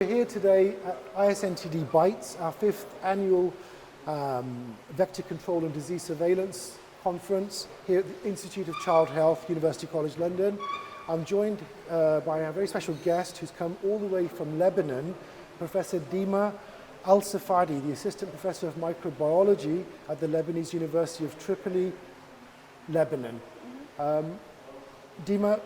We're here today at ISNTD Bites, our 5th annual Vector Control and Disease Surveillance Conference here at the Institute of Child Health, University College London. I'm joined by a very special guest who's come all the way from Lebanon, Professor Dima El Safadi, the Assistant Professor of Microbiology at the Lebanese University of Tripoli, Lebanon. Dima,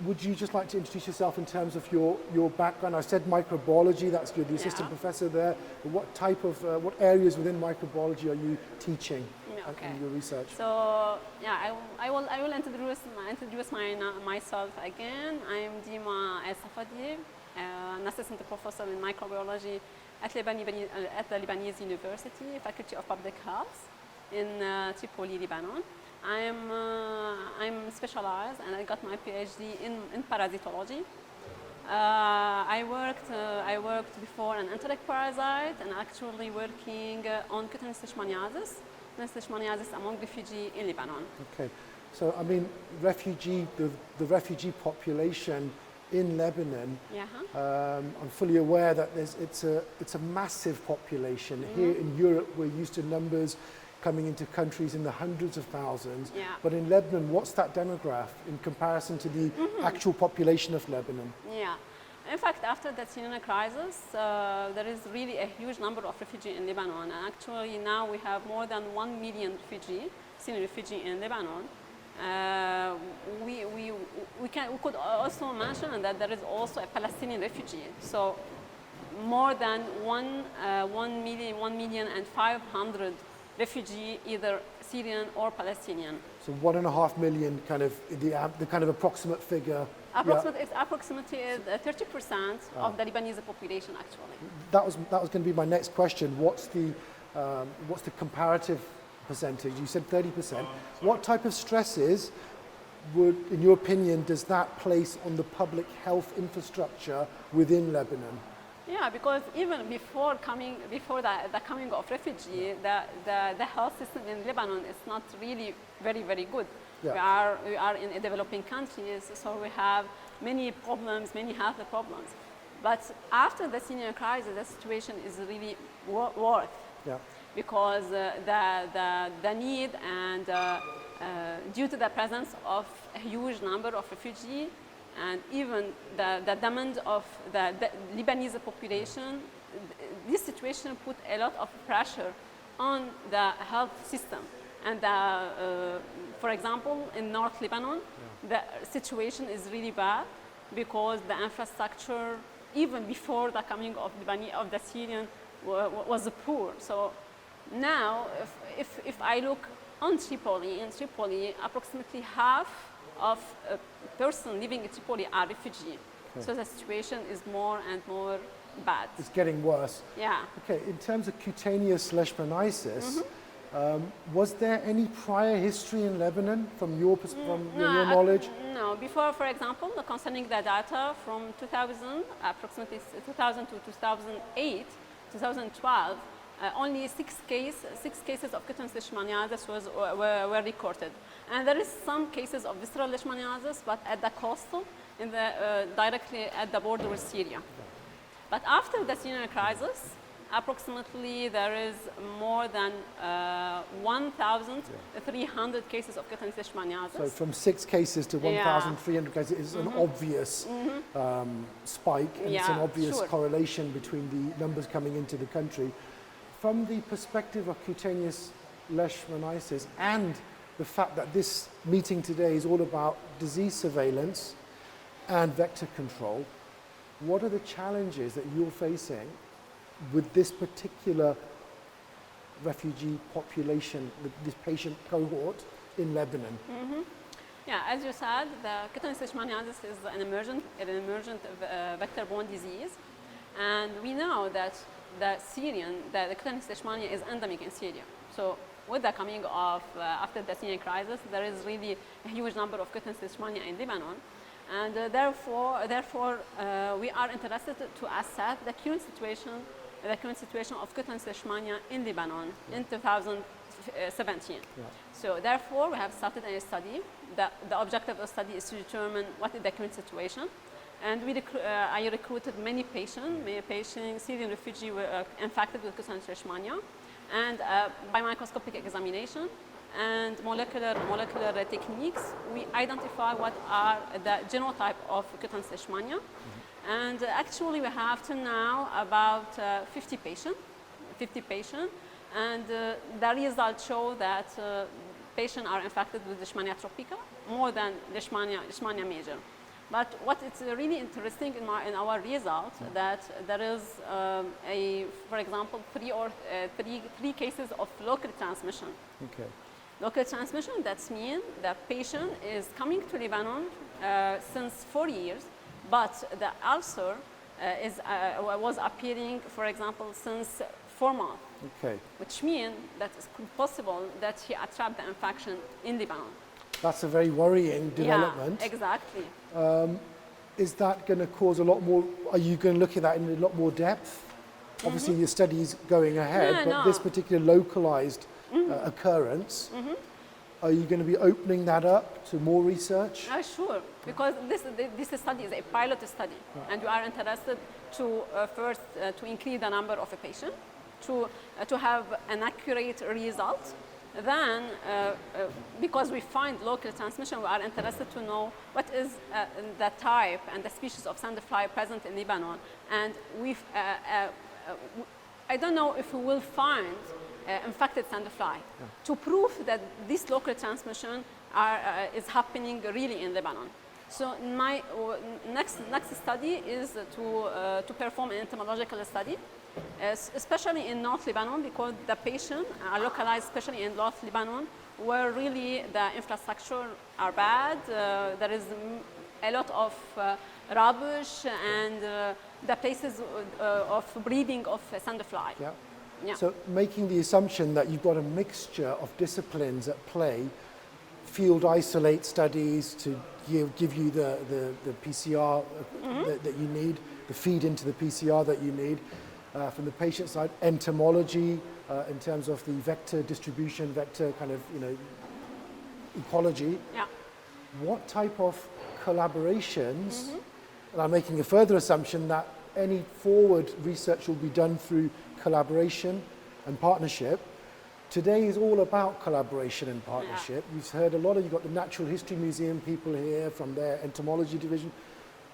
would you just like to introduce yourself in terms of your background? I said microbiology, you're the assistant professor there. But what type of, what areas within microbiology are you teaching in your research? So, I will introduce myself again. I'm Dima El Safadi, an assistant professor in microbiology at the Lebanese University, Faculty of Public Health in Tripoli, Lebanon. I'm specialized and I got my PhD in parasitology. I worked before on enteric parasite and actually working on cutaneous leishmaniasis among refugees in Lebanon. Okay, so I mean, the refugee population in Lebanon. I'm fully aware that it's a massive population. Here in Europe, we're used to numbers coming into countries in the hundreds of thousands. But in Lebanon, what's that demograph in comparison to the actual population of Lebanon? In fact, after the Syrian crisis, there is really a huge number of refugees in Lebanon. And actually now we have more than 1 million Syrian refugees in Lebanon. We could also mention that there is also a Palestinian refugee. So more than 1,500,000 refugee, either Syrian or Palestinian. So 1.5 million, kind of the kind of approximate figure. It's approximately 30% of the Lebanese population, actually. That was going to be my next question. What's the comparative percentage? You said 30%. What type of stresses would, in your opinion, does that place on the public health infrastructure within Lebanon? Yeah, because even before the coming of refugee, the health system in Lebanon is not really very good. We are in a developing countries, so we have many problems, many health problems. But after the Syrian crisis, the situation is really worse. Because the need and due to the presence of a huge number of refugees, and even the demand of the Lebanese population, this situation put a lot of pressure on the health system. And for example, in North Lebanon, the situation is really bad because the infrastructure, even before the coming of the Syrian, was poor. So now, if I look on Tripoli, in Tripoli, approximately half of person living in Tripoli are refugees. So the situation is more and more bad. It's getting worse. Okay, in terms of cutaneous leishmaniasis, was there any prior history in Lebanon from your knowledge? No, before, for example, concerning the data from 2000, approximately 2000 to 2008, 2012, only six cases of cutaneous leishmaniasis were recorded. And there is some cases of visceral leishmaniasis, but at the coastal, directly at the border with Syria. But after the Syrian crisis, approximately there is more than 1,300 cases of cutaneous leishmaniasis. So from 6 cases to 1,300 cases is an obvious spike, and it's an obvious correlation between the numbers coming into the country. From the perspective of cutaneous leishmaniasis and the fact that this meeting today is all about disease surveillance and vector control, what are the challenges that you're facing with this particular refugee population, with this patient cohort in Lebanon? Yeah, as you said, the cutaneous leishmaniasis is an emergent vector-borne disease, and we know that the cutaneous leishmania is endemic in Syria. So with the coming of, after the Syrian crisis, there is really a huge number of cutaneous leishmania in Lebanon. And therefore, we are interested to assess the current situation of cutaneous leishmania in Lebanon in 2017. So therefore, we have started a study. The objective of the study is to determine what is the current situation And I recruited many patients, Syrian refugee were infected with cutaneous leishmania, and by microscopic examination and molecular techniques, we identify what are the genotype of cutaneous leishmania. And actually we have till now about 50 patients, and the results show that patients are infected with Leishmania tropica more than Leishmania major. But what is really interesting in our results that there is for example, three cases of local transmission. Okay. Local transmission, that means the patient is coming to Lebanon since 4 years, but the ulcer was appearing, for example, since 4 months. Okay. Which means that it's possible that he attracted the infection in Lebanon. That's a very worrying development. Yeah, exactly. Is that going to cause a lot more, are you going to look at that in a lot more depth? Obviously your study is going ahead, but this particular localized occurrence, are you going to be opening that up to more research? Sure, because this study is a pilot study, and we are interested to first to increase the number of patients, to have an accurate result. Then, because we find local transmission, we are interested to know what is the type and the species of sandfly present in Lebanon. And I don't know if we will find infected sandfly to prove that this local transmission is happening really in Lebanon. So my next study is to perform an entomological study, especially in North Lebanon, because the patients are localized, especially in North Lebanon, where really the infrastructure are bad. There is a lot of rubbish and the places of breeding of sandfly. Yeah. Yeah. So making the assumption that you've got a mixture of disciplines at play, field isolate studies to give you the PCR that you need, the feed into the PCR that you need. From the patient side, entomology in terms of the vector distribution, vector kind of, ecology. Yeah. What type of collaborations, and I'm making a further assumption that any forward research will be done through collaboration and partnership. Today is all about collaboration and partnership. Yeah. You've heard a lot you've got the Natural History Museum people here from their entomology division,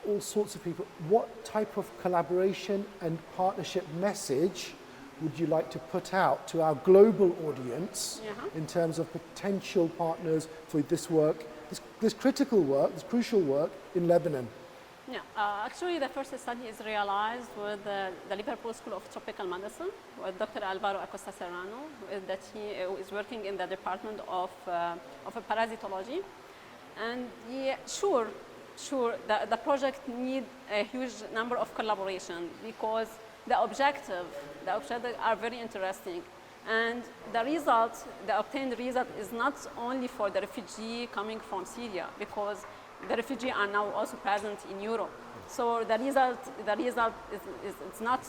all sorts of people. What type of collaboration and partnership message would you like to put out to our global audience in terms of potential partners for this work, this critical work, this crucial work in Lebanon? Yeah, actually the first study is realized with the Liverpool School of Tropical Medicine with Dr. Alvaro Acosta Serrano, that he is working in the Department of Parasitology. And yeah, sure, the project needs a huge number of collaboration because the objectives are very interesting. And the obtained result is not only for the refugee coming from Syria, because the refugees are now also present in Europe. So the result is not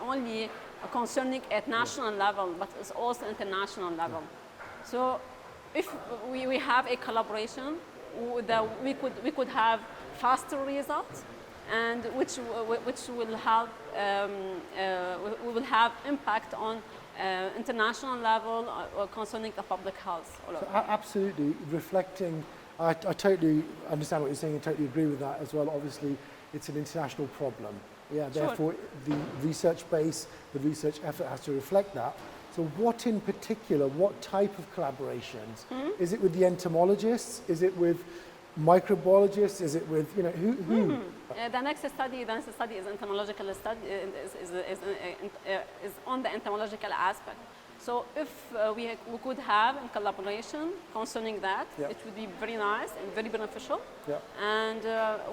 only concerning at national level, but it's also international level. So if we have a collaboration, we could have faster results, and which will help we will have impact on international level concerning the public health. So absolutely reflecting. I totally understand what you're saying and totally agree with that as well. Obviously, it's an international problem. Yeah, sure. Therefore, the research base, the research effort has to reflect that. So what in particular, what type of collaborations? Is it with the entomologists? Is it with microbiologists? Is it with, who? The next study is entomological study, is on the entomological aspect. So if we could have a collaboration concerning that, it would be very nice and very beneficial. Yep. And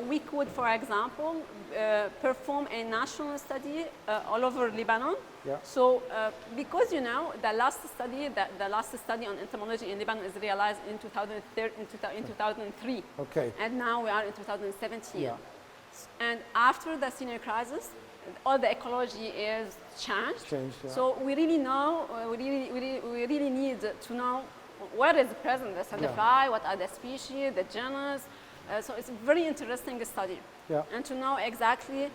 we could, for example, perform a national study all over Lebanon. Yep. So because the last study on entomology in Lebanon is realized in 2003. Okay. And now we are in 2017. Yeah. And after the Syrian crisis, all the ecology is changed. Yeah. So we really know, we really need to know where is present the sandfly, what are the species, the genus, So it's a very interesting study. Yeah. And to know exactly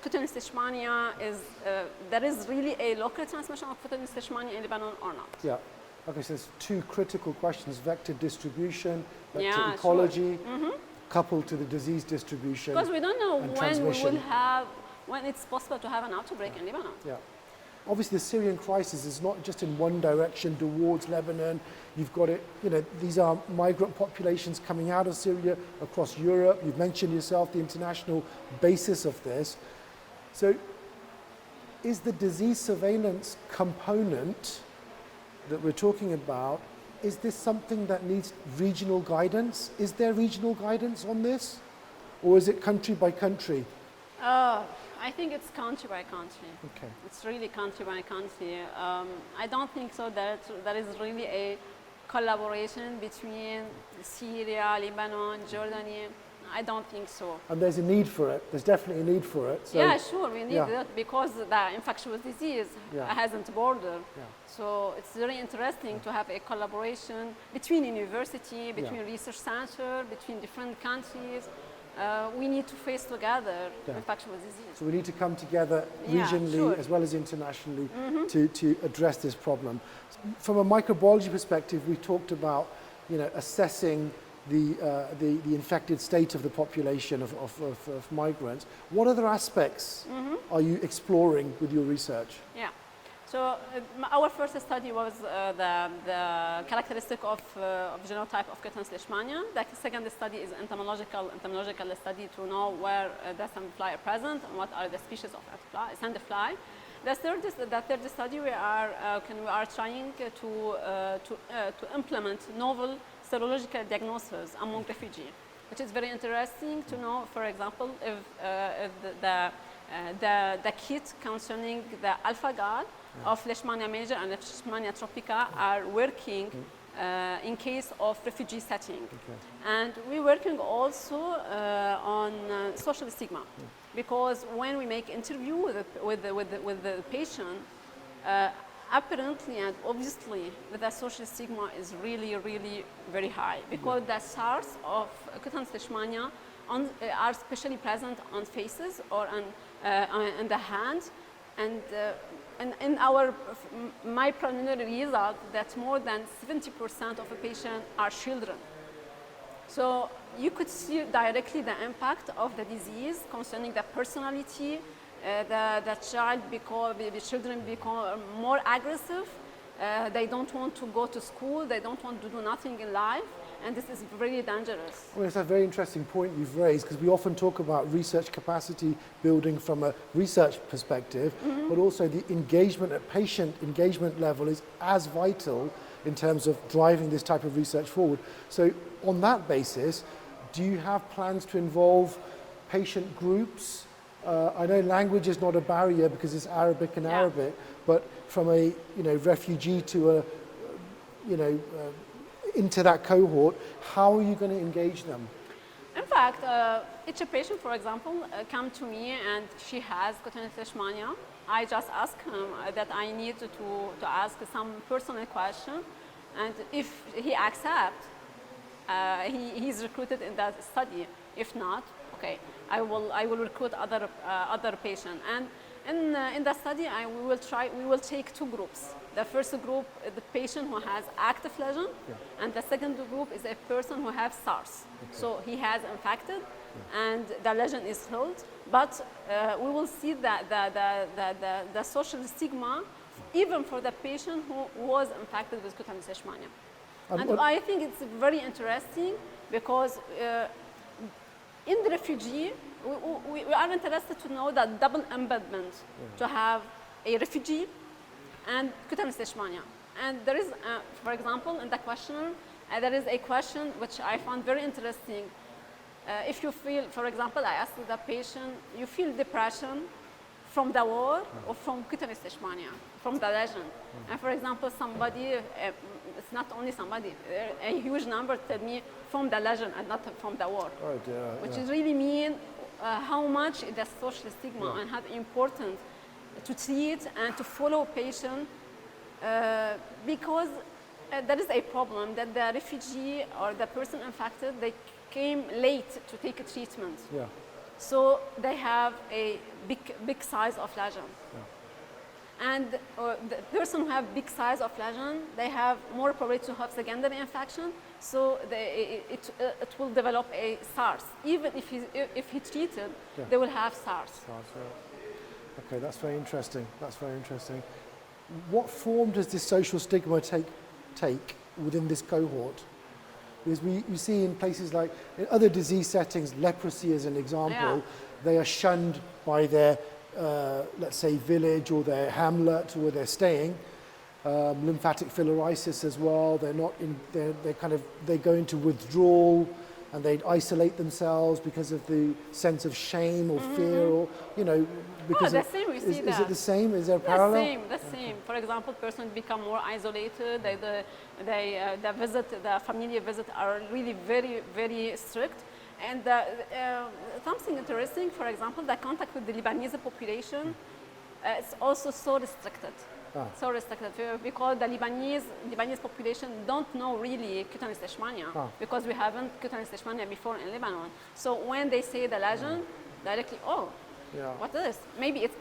cutaneous leishmania is, there is really a local transmission of cutaneous leishmania in Lebanon or not. Yeah. Okay, so there's two critical questions: vector distribution, vector ecology, coupled to the disease distribution. Because we don't know when it's possible to have an outbreak in Lebanon. Yeah. Obviously, the Syrian crisis is not just in one direction towards Lebanon. You've got it, these are migrant populations coming out of Syria across Europe. You've mentioned yourself the international basis of this. So is the disease surveillance component that we're talking about, is this something that needs regional guidance? Is there regional guidance on this? Or is it country by country? I think it's country by country. Okay. It's really country by country. I don't think so that there is really a collaboration between Syria, Lebanon, Jordan. I don't think so. And there's a need for it. There's definitely a need for it. So yeah, sure, we need it because the infectious disease hasn't border. Yeah. So it's very interesting to have a collaboration between university, between research center, between different countries. We need to face together infectious disease. So we need to come together regionally as well as internationally to address this problem. From a microbiology perspective, we talked about assessing the infected state of the population of migrants. What other aspects are you exploring with your research? Yeah. So our first study was the characteristic of genotype of cutaneous leishmania. The second study is entomological study to know where the sandfly are present and what are the species of sandfly. The third study we are trying to implement novel serological diagnosis among refugees, which is very interesting to know. For example, if the kit concerning the alpha-gal of Leishmania major and Leishmania tropica are working in case of refugee setting. Okay. And we're working also on social stigma, because when we make interview with the patient, apparently and obviously the social stigma is really, really very high, because the SARS of cutaneous leishmania are especially present on faces or on the hands. And in my preliminary result, that more than 70% of the patients are children. So you could see directly the impact of the disease concerning the personality. The children become more aggressive. They don't want to go to school. They don't want to do nothing in life. And this is very dangerous. Well, it's a very interesting point you've raised, because we often talk about research capacity building from a research perspective, but also the engagement at patient engagement level is as vital in terms of driving this type of research forward. So on that basis, do you have plans to involve patient groups? I know language is not a barrier because it's Arabic and Arabic, but from a refugee to a into that cohort, how are you going to engage them? In fact, each patient, for example, come to me and she has cutaneous leishmania. I just ask him that I need to ask some personal question, and if he accepts, he's recruited in that study. If not, okay, I will recruit other patient. And in the study, we will take two groups. The first group is the patient who has active lesion, and the second group is a person who has SARS. Okay. So he has infected, and the lesion is healed, but we will see that the social stigma, even for the patient who was infected with cutaneous leishmania. And I think it's very interesting because in the refugee, we are interested to know that double embedment to have a refugee and cutaneous leishmania. And there is, for example, in the questionnaire, there is a question which I found very interesting. If you feel, for example, I asked the patient, you feel depression from the war or from cutaneous leishmania, from the lesion? And for example, somebody, it's not only somebody, a huge number tell me from the lesion and not from the war. Oh dear, which is really mean how much the social stigma and how important to treat and to follow patient, because there is a problem that the refugee or the person infected, came late to take a treatment. Yeah. So they have a big size of lesion. Yeah. And the person who have big size of lesion, they have more probability to have secondary infection. So it will develop a SARS. Even if he treated, they will have SARS. Okay, that's very interesting. That's very interesting. What form does this social stigma take within this cohort? Because you see in places like in other disease settings, leprosy as an example, they are shunned by their, let's say, village or their hamlet where they're staying. Lymphatic filariasis as well. They're not in. They go into withdrawal, and they isolate themselves because of the sense of shame or fear, or because the same. We see that. Is it the same? Is there a parallel? The same. For example, persons become more isolated. The family visit are really very, very strict. And something interesting, for example, the contact with the Lebanese population is also so restricted. So restricted because the Lebanese population don't know really cutaneous leishmania because we haven't cutaneous leishmania before in Lebanon. So when they say the lesion, directly, what is this? Maybe it's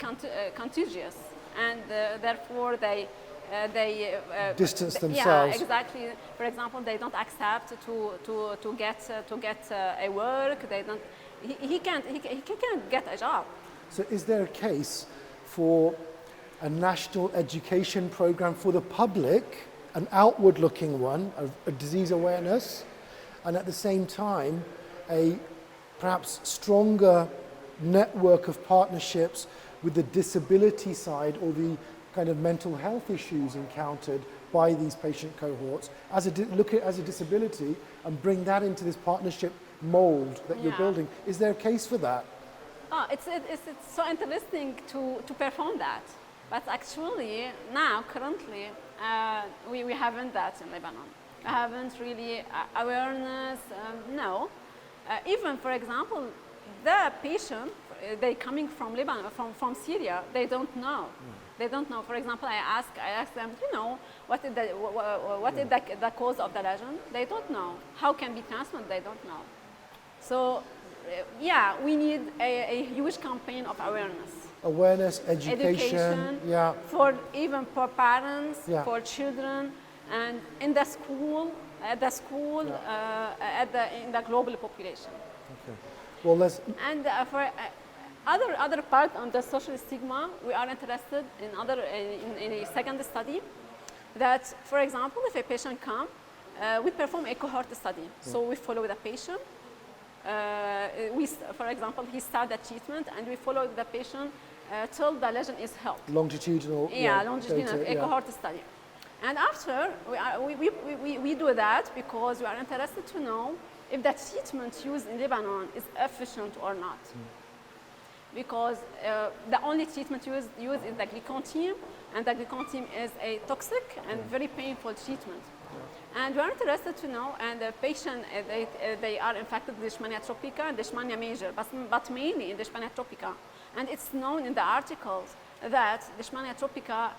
contagious, and therefore they distance themselves. Yeah, exactly. For example, they don't accept to get a work. They don't. He can't get a job. So is there a case for a national education program for the public, an outward-looking one, a disease awareness, and at the same time, a perhaps stronger network of partnerships with the disability side or the kind of mental health issues encountered by these patient cohorts, look at it as a disability and bring that into this partnership mold that you're building. Is there a case for that? It's so interesting to perform that. But actually, now, currently, we haven't that in Lebanon. We haven't really awareness, no. Even, for example, the patient, they coming from Lebanon, from Syria, they don't know. They don't know. For example, I ask them, what is the cause of the lesion? They don't know. How can be transmitted? They don't know. So, we need a huge campaign of awareness, education, for parents, for children, and in the school, in the global population. Okay. Well, and for other part on the social stigma, we are interested in a second study. That, for example, if a patient comes, we perform a cohort study. So we follow the patient. For example, he started the treatment, and we follow the patient till the lesion is healed. Longitudinal. Longitudinal, data, a cohort study. And after, we do that because we are interested to know if the treatment used in Lebanon is efficient or not. Because the only treatment used is the glycanthine, and the glycanthine is a toxic and very painful treatment. And we are interested to know, and the patient, they are infected with Leishmania tropica and Leishmania major, but mainly in Leishmania tropica. And it's known in the articles that Leishmania tropica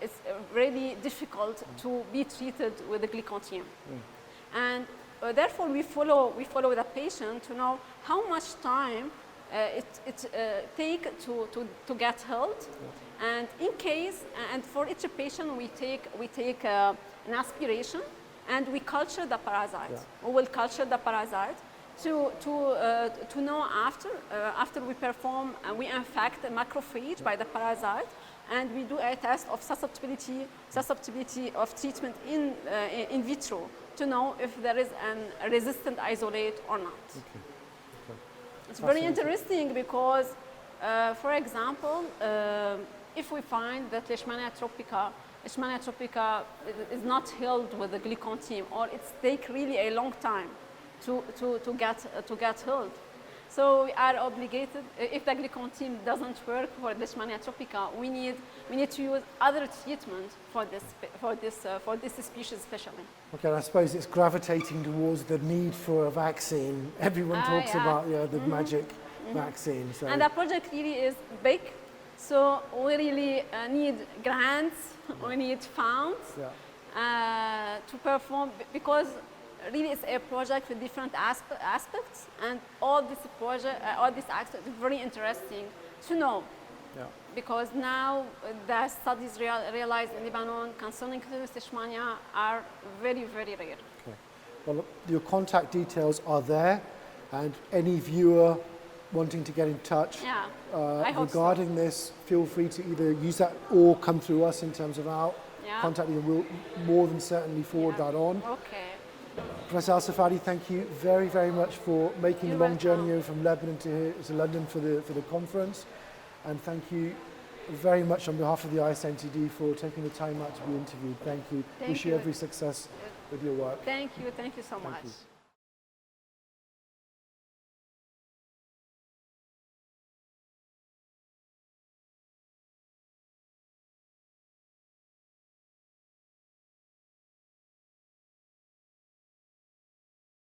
is really difficult to be treated with the glycanthine. And therefore, we follow the patient to know how much time it take to get healed. And in case, and for each patient, we take an aspiration, and we culture the parasite. We will culture the parasite to know after we perform, we infect a macrophage by the parasite, and we do a test of susceptibility of treatment in vitro to know if there is a resistant isolate or not. It's very interesting because, for example, if we find that Leishmania tropica is not healed with the glycanthine, or it takes really a long time to get healed. So we are obligated, if the glycanthine doesn't work for Leishmania tropica, we need to use other treatment for this species especially. Okay, I suppose it's gravitating towards the need for a vaccine. Everyone talks about the magic vaccine. So. And the project really is big, so we really need grants, we need funds to perform, because really it's a project with different aspects, and all this aspects is very interesting to know. Yeah. Because now the studies realized in Lebanon concerning leishmania are very, very rare. Okay. Well, your contact details are there, and any viewer wanting to get in touch regarding this, feel free to either use that or come through us in terms of our contact. We'll more than certainly forward that on. Okay. Professor El Safadi, thank you very, very much for making the long journey over from Lebanon to London for the conference. And thank you very much on behalf of the ISNTD for taking the time out to be interviewed. Thank you. Wish you every success with your work. Thank you so much.